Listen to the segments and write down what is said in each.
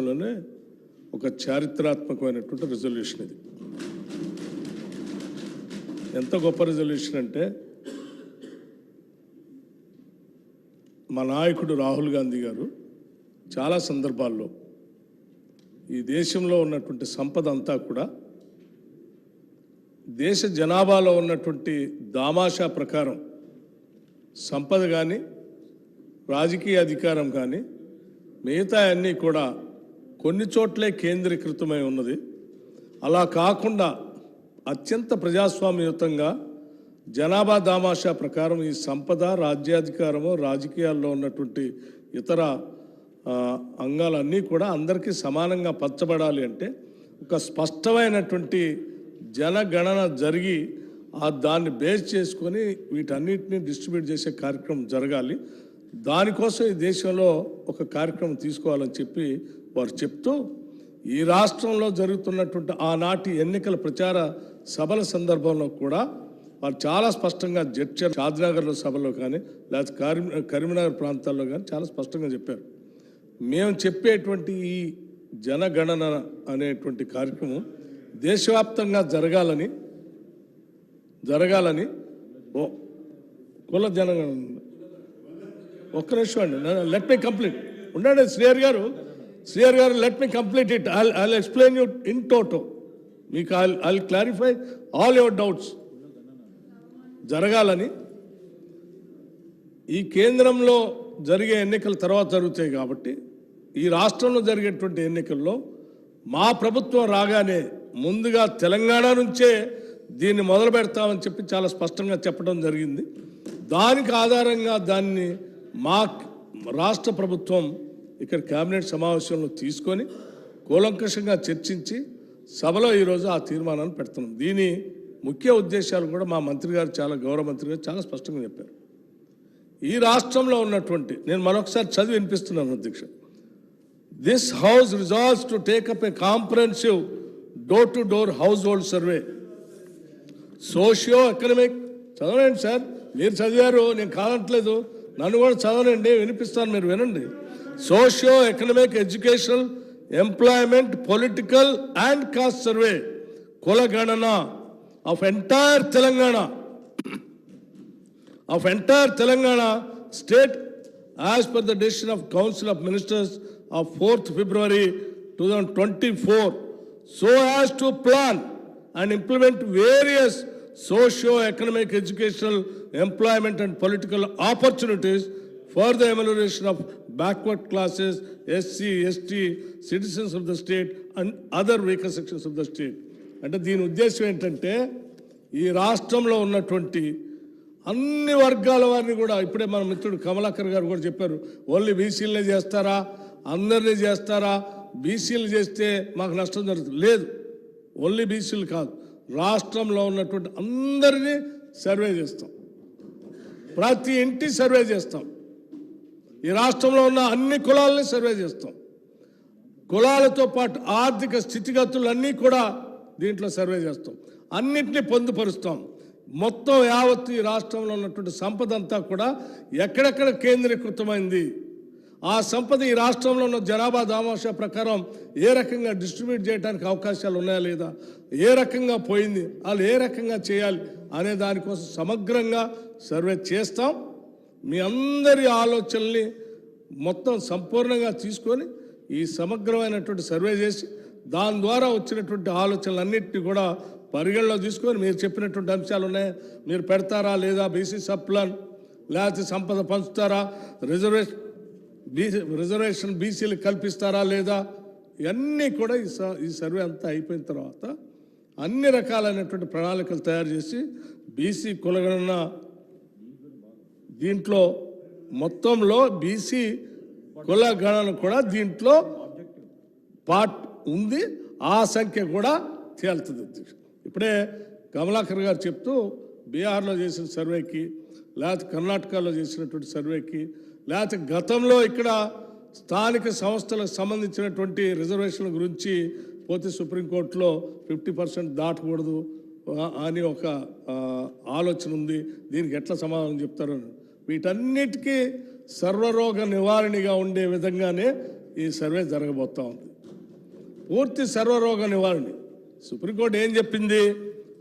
లోనే ఒక చారిత్రాత్మకమైనటువంటి రిజల్యూషన్ ఇది. ఎంత గొప్ప రిజల్యూషన్ అంటే మా నాయకుడు రాహుల్ గాంధీ గారు చాలా సందర్భాల్లో ఈ దేశంలో ఉన్నటువంటి సంపద అంతా కూడా దేశ జనాభాలో ఉన్నటువంటి దామాషా ప్రకారం సంపద కానీ రాజకీయ అధికారం కానీ మిగతా అన్నీ కూడా కొన్ని చోట్లే కేంద్రీకృతమై ఉన్నది. అలా కాకుండా అత్యంత ప్రజాస్వామ్యయుతంగా జనాభా దామాషా ప్రకారం ఈ సంపద రాజ్యాధికారము రాజకీయాల్లో ఉన్నటువంటి ఇతర అంగాలన్నీ కూడా అందరికీ సమానంగా పంచబడాలి అంటే ఒక స్పష్టమైనటువంటి జనగణన జరిగి దాన్ని బేస్ చేసుకొని వీటన్నిటిని డిస్ట్రిబ్యూట్ చేసే కార్యక్రమం జరగాలి. దానికోసం ఈ దేశంలో ఒక కార్యక్రమం తీసుకోవాలని చెప్పి వారు చెప్తూ ఈ రాష్ట్రంలో జరుగుతున్నటువంటి ఆనాటి ఎన్నికల ప్రచార సభల సందర్భంలో కూడా వారు చాలా స్పష్టంగా జడ్చర్ షాద్నగర్లో సభలో కానీ లేకపోతే కరీంనగర్ ప్రాంతాల్లో కానీ చాలా స్పష్టంగా చెప్పారు. మేము చెప్పేటువంటి ఈ జనగణన అనేటువంటి కార్యక్రమం దేశవ్యాప్తంగా జరగాలని కుల జనగణన ఒక్క నిమిషం అండి, లెట్ మీ కంప్లీట్ ఉండండి. శ్రీహర్ గారు let me complete it. I'll explain you in toto. మీకు I'll clarify all your doubts. జరగాలని ఈ కేంద్రంలో జరిగే ఎన్నికల తర్వాత జరుగుతాయి కాబట్టి ఈ రాష్ట్రంలో జరిగేటువంటి ఎన్నికల్లో మా ప్రభుత్వం రాగానే ముందుగా తెలంగాణ నుంచే దీన్ని మొదలు పెడతామని చెప్పి చాలా స్పష్టంగా చెప్పడం జరిగింది. దానికి ఆధారంగా దాన్ని మా రాష్ట్ర ప్రభుత్వం ఇక్కడ కేబినెట్ సమావేశంలో తీసుకొని కూలంకషంగా చర్చించి సభలో ఈరోజు ఆ తీర్మానాన్ని పెడుతున్నాం. దీని ముఖ్య ఉద్దేశాలు కూడా మా మంత్రి గారు గౌరవ మంత్రి గారు చాలా స్పష్టంగా చెప్పారు. ఈ రాష్ట్రంలో ఉన్నటువంటి నేను మరొకసారి చదివి వినిపిస్తున్నాను అధ్యక్ష. This house resolves to take up A comprehensive door to door house hold survey socio economic. చదవండి సార్, మీరు చదివారు, నేను కాదట్లేదు, నన్ను కూడా చదవనండి, వినిపిస్తాను, మీరు వినండి. Socio economic educational employment political and caste survey కుల గణన of entire Telangana state as per the decision of Council of Ministers of 4th February 2024 so as to plan and implement various socio-economic, educational, employment and political opportunities for the amelioration of backward classes, SC, ST, citizens of the state and other weaker sections of the state. అంటే దీని ఉద్దేశం ఏంటంటే ఈ రాష్ట్రంలో ఉన్నటువంటి అన్ని వర్గాల వారిని కూడా ఇప్పుడే మన మిత్రుడు కమలాకర్ గారు కూడా చెప్పారు. ఓన్లీ బీసీలనే చేస్తారా, అందరినీ చేస్తారా, బీసీలు చేస్తే మాకు నష్టం జరుగుతుంది. లేదు, ఓన్లీ బీసీలు కాదు, రాష్ట్రంలో ఉన్నటువంటి అందరినీ సర్వే చేస్తాం, ప్రతి ఇంటి సర్వే చేస్తాం, ఈ రాష్ట్రంలో ఉన్న అన్ని కులాలని సర్వే చేస్తాం, కులాలతో పాటు ఆర్థిక స్థితిగతులన్నీ కూడా దీంట్లో సర్వే చేస్తాం, అన్నింటినీ పొందుపరుస్తాం. మొత్తం యావత్తు ఈ రాష్ట్రంలో ఉన్నటువంటి సంపద అంతా కూడా ఎక్కడెక్కడ కేంద్రీకృతమైంది, ఆ సంపద ఈ రాష్ట్రంలో ఉన్న జనాభా దామాషా ప్రకారం ఏ రకంగా డిస్ట్రిబ్యూట్ చేయడానికి అవకాశాలు ఉన్నాయా లేదా, ఏ రకంగా పోయింది, వాళ్ళు ఏ రకంగా చేయాలి అనే దానికోసం సమగ్రంగా సర్వే చేస్తాం. మీ అందరి ఆలోచనల్ని మొత్తం సంపూర్ణంగా తీసుకొని ఈ సమగ్రమైనటువంటి సర్వే చేసి దాని ద్వారా వచ్చినటువంటి ఆలోచనలన్నింటినీ కూడా పరిగణలో తీసుకొని మీరు చెప్పినటువంటి అంశాలు ఉన్నాయి, మీరు పెడతారా లేదా, బీసీ సబ్ ప్లాన్ లేకపోతే సంపద పంచుతారా, రిజర్వేషన్ బీసీలకు కల్పిస్తారా లేదా, ఇవన్నీ కూడా ఈ సర్వే అంతా అయిపోయిన తర్వాత అన్ని రకాలైనటువంటి ప్రణాళికలు తయారు చేసి బీసీ కులగణన దీంట్లో మొత్తంలో బీసీ కులగణన కూడా దీంట్లో పార్ట్ ఉంది, ఆ సంఖ్య కూడా తేలుతుంది. ఇప్పుడే కమలాకర్ గారు చెప్తూ బీహార్లో చేసిన సర్వేకి లేకపోతే కర్ణాటకలో చేసినటువంటి సర్వేకి లేకపోతే గతంలో ఇక్కడ స్థానిక సంస్థలకు సంబంధించినటువంటి రిజర్వేషన్ల గురించి పోతే సుప్రీంకోర్టులో 50% దాటకూడదు అని ఒక ఆలోచన ఉంది, దీనికి ఎట్లా సమాధానం చెప్తారు. వీటన్నిటికీ సర్వరోగ నివారణగా ఉండే విధంగానే ఈ సర్వే జరగబోతూ ఉంది. పూర్తి సర్వరోగ నివారణ సుప్రీంకోర్టు ఏం చెప్పింది?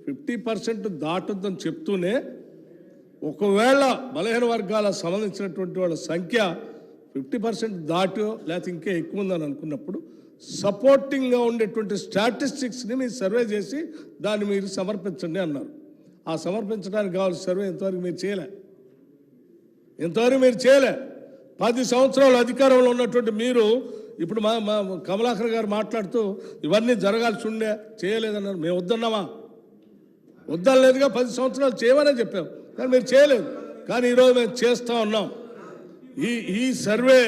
50% దాటుద్దని చెప్తూనే ఒకవేళ బలహీన వర్గాల సంబంధించినటువంటి వాళ్ళ సంఖ్య 50% దాటో లేకపోతే ఇంకా ఎక్కువ ఉందని అనుకున్నప్పుడు సపోర్టింగ్గా ఉండేటువంటి స్టాటిస్టిక్స్ని మీరు సర్వే చేసి దాన్ని మీరు సమర్పించండి అన్నారు. ఆ సమర్పించడానికి కావాల్సిన సర్వే ఇంతవరకు మీరు చేయలే. 10 సంవత్సరాలు అధికారంలో ఉన్నటువంటి మీరు ఇప్పుడు మా కమలాకర్ గారు మాట్లాడుతూ ఇవన్నీ జరగాల్సి ఉండే చేయలేదన్నారు. మేము వద్దన్నామా? వద్దలేదుగా. 10 సంవత్సరాలు చేయమనే చెప్పాం, కానీ మీరు చేయలేదు. కానీ ఈరోజు మేము చేస్తూ ఉన్నాం. ఈ సర్వే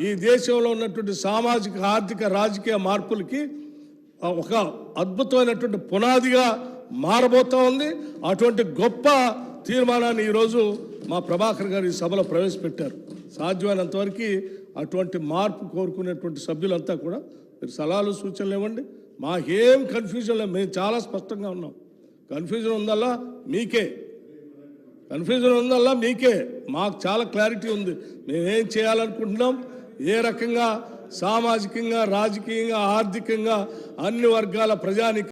ఈ దేశంలో ఉన్నటువంటి సామాజిక, ఆర్థిక, రాజకీయ మార్పులకి ఒక అద్భుతమైనటువంటి పునాదిగా మారబోతూ ఉంది. అటువంటి గొప్ప తీర్మానాన్ని ఈరోజు మా ప్రభాకర్ గారు ఈ సభలో ప్రవేశపెట్టారు. సాధ్యమైనంత వరకు అటువంటి మార్పు కోరుకునేటువంటి సభ్యులంతా కూడా మీరు సలహాలు, సూచనలు ఇవ్వండి. మాకేం కన్ఫ్యూజన్ లేదు, మేము చాలా స్పష్టంగా ఉన్నాం. కన్ఫ్యూజన్ ఉందల్లా మీకే. మాకు చాలా క్లారిటీ ఉంది. మేమేం చేయాలనుకుంటున్నాం, ఏ రకంగా సామాజికంగా, రాజకీయంగా, ఆర్థికంగా అన్ని వర్గాల ప్రజానికి